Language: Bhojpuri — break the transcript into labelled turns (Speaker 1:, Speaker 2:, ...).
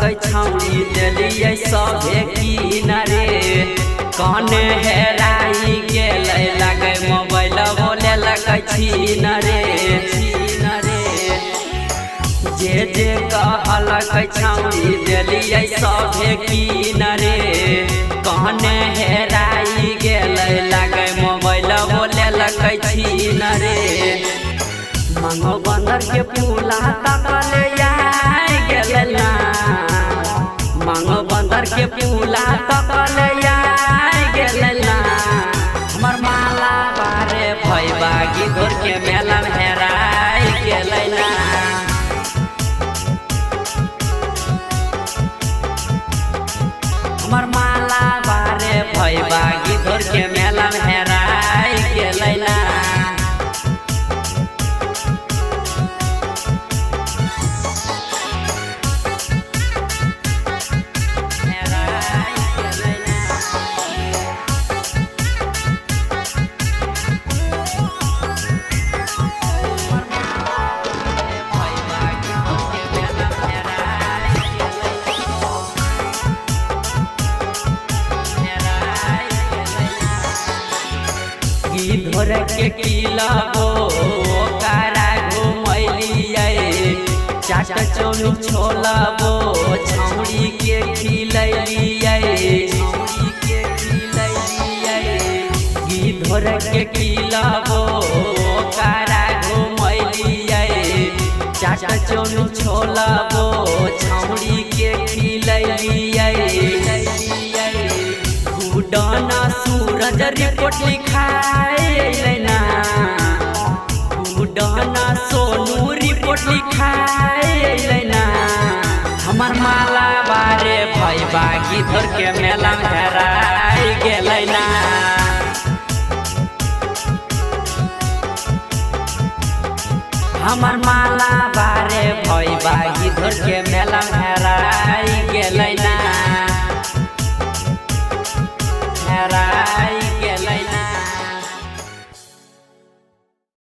Speaker 1: छौरी दिलियै सभे किनारे कने हेराई गेलै लगे मोबाइल बोले लगे छीन रे जे जे कहलक छौरी दिलियै सभे किनारे कने हेराई गेलै लगे मोबाइल बोले लगे छीन रे मांगो बंदर के फूला तकले गेलै ना मांगो बंदर के फूला तकले गेलै ना हमर माला बारे भैबा गिधोर के मेला हेराई गेलै ना हमर माला बारे भैबा गिधोर के मेला हेराई गेलै ना गिधोर के किलाबो कारा घुमैलियै चाट चौनी छोलाबो छौरी के खिलैलियै गिधोर के किलाबो कारा घुमैलियै चाट चौनी छोलाबो छौरी के खिलैलियै गुडाना सूरज रिपोर्ट लिखाई ना गुडाना सोनू रिपोर्ट लिखाई ना हमर माला बारे भैबा गिधोर के मेला हेराई गेलै ना हमर माला बारे भैबा गिधोर के मेला